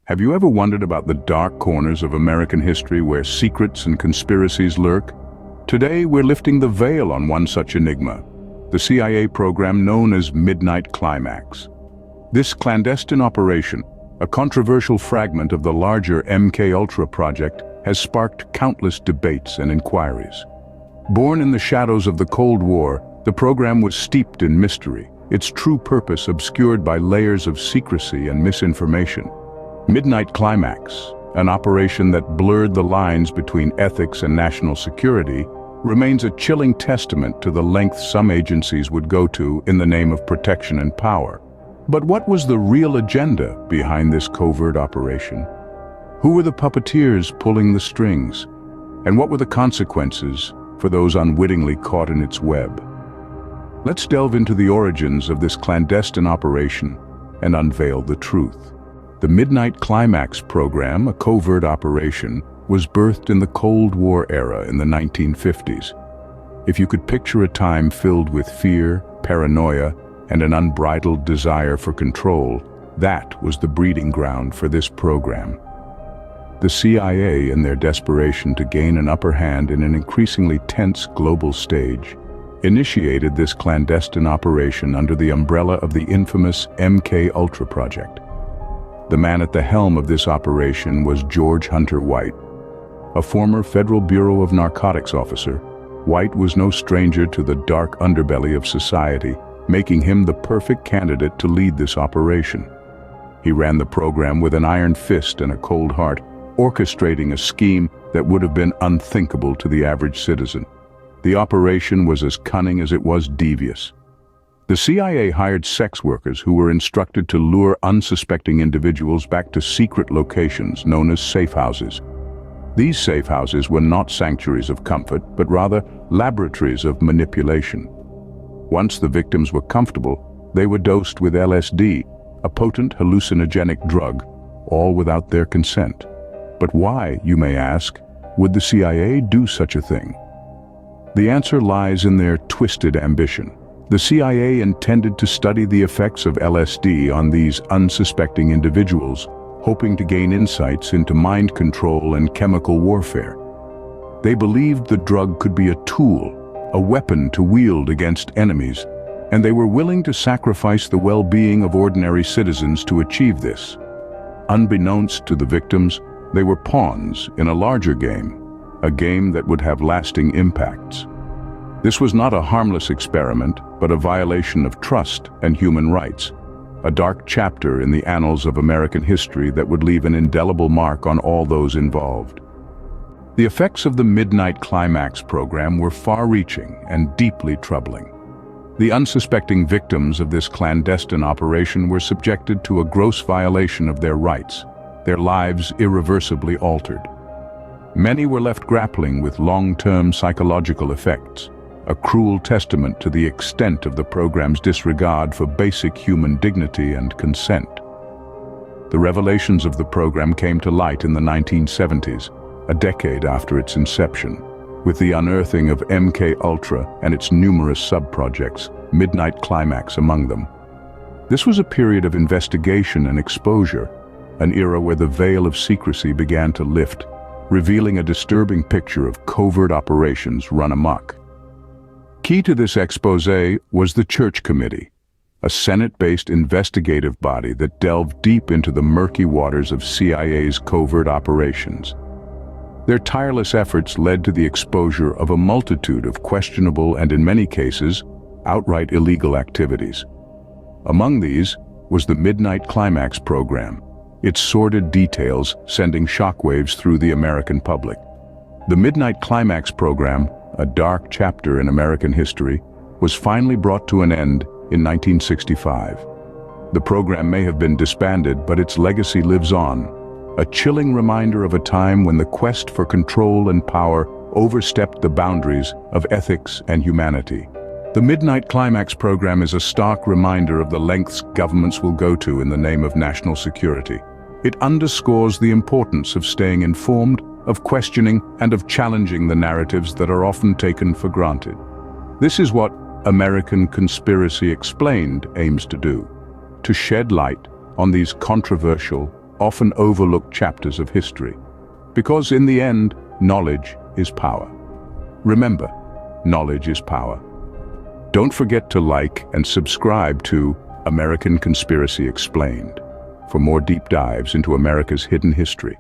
Have you ever wondered about the dark corners of American history where secrets and conspiracies lurk? Today, we're lifting the veil on one such enigma, the CIA program known as Midnight Climax. This clandestine operation, a controversial fragment of the larger MKUltra project, has sparked countless debates and inquiries. Born in the shadows of the Cold War, the program was steeped in mystery, its true purpose obscured by layers of secrecy and misinformation. Midnight Climax, an operation that blurred the lines between ethics and national security, remains a chilling testament to the lengths some agencies would go to in the name of protection and power. But what was the real agenda behind this covert operation? Who were the puppeteers pulling the strings? And what were the consequences for those unwittingly caught in its web? Let's delve into the origins of this clandestine operation and unveil the truth. The Midnight Climax program, a covert operation, was birthed in the Cold War era in the 1950s. If you could picture a time filled with fear, paranoia, and an unbridled desire for control, that was the breeding ground for this program. The CIA, in their desperation to gain an upper hand in an increasingly tense global stage, initiated this clandestine operation under the umbrella of the infamous MKUltra project. The man at the helm of this operation was George Hunter White. A former Federal Bureau of Narcotics officer, White was no stranger to the dark underbelly of society, making him the perfect candidate to lead this operation. He ran the program with an iron fist and a cold heart, orchestrating a scheme that would have been unthinkable to the average citizen. The operation was as cunning as it was devious. The CIA hired sex workers who were instructed to lure unsuspecting individuals back to secret locations known as safe houses. These safe houses were not sanctuaries of comfort, but rather laboratories of manipulation. Once the victims were comfortable, they were dosed with LSD, a potent hallucinogenic drug, all without their consent. But why, you may ask, would the CIA do such a thing? The answer lies in their twisted ambition. The CIA intended to study the effects of LSD on these unsuspecting individuals, hoping to gain insights into mind control and chemical warfare. They believed the drug could be a tool, a weapon to wield against enemies, and they were willing to sacrifice the well-being of ordinary citizens to achieve this. Unbeknownst to the victims, they were pawns in a larger game, a game that would have lasting impacts. This was not a harmless experiment, but a violation of trust and human rights, a dark chapter in the annals of American history that would leave an indelible mark on all those involved. The effects of the Midnight Climax program were far-reaching and deeply troubling. The unsuspecting victims of this clandestine operation were subjected to a gross violation of their rights, their lives irreversibly altered. Many were left grappling with long-term psychological effects, a cruel testament to the extent of the program's disregard for basic human dignity and consent. The revelations of the program came to light in the 1970s, a decade after its inception, with the unearthing of MKUltra and its numerous sub-projects, Midnight Climax among them. This was a period of investigation and exposure, an era where the veil of secrecy began to lift, revealing a disturbing picture of covert operations run amok. Key to this exposé was the Church Committee, a Senate-based investigative body that delved deep into the murky waters of CIA's covert operations. Their tireless efforts led to the exposure of a multitude of questionable and, in many cases, outright illegal activities. Among these was the Midnight Climax program, its sordid details sending shockwaves through the American public. The Midnight Climax program, a dark chapter in American history, was finally brought to an end in 1965. The program may have been disbanded, but its legacy lives on, a chilling reminder of a time when the quest for control and power overstepped the boundaries of ethics and humanity. The Midnight Climax program is a stark reminder of the lengths governments will go to in the name of national security. It underscores the importance of staying informed, of questioning, and of challenging the narratives that are often taken for granted. This is what American Conspiracy Explained aims to do, to shed light on these controversial often overlooked chapters of history. Because in the end, knowledge is power. Remember, knowledge is power. Don't forget to like and subscribe to American Conspiracy Explained for more deep dives into America's hidden history.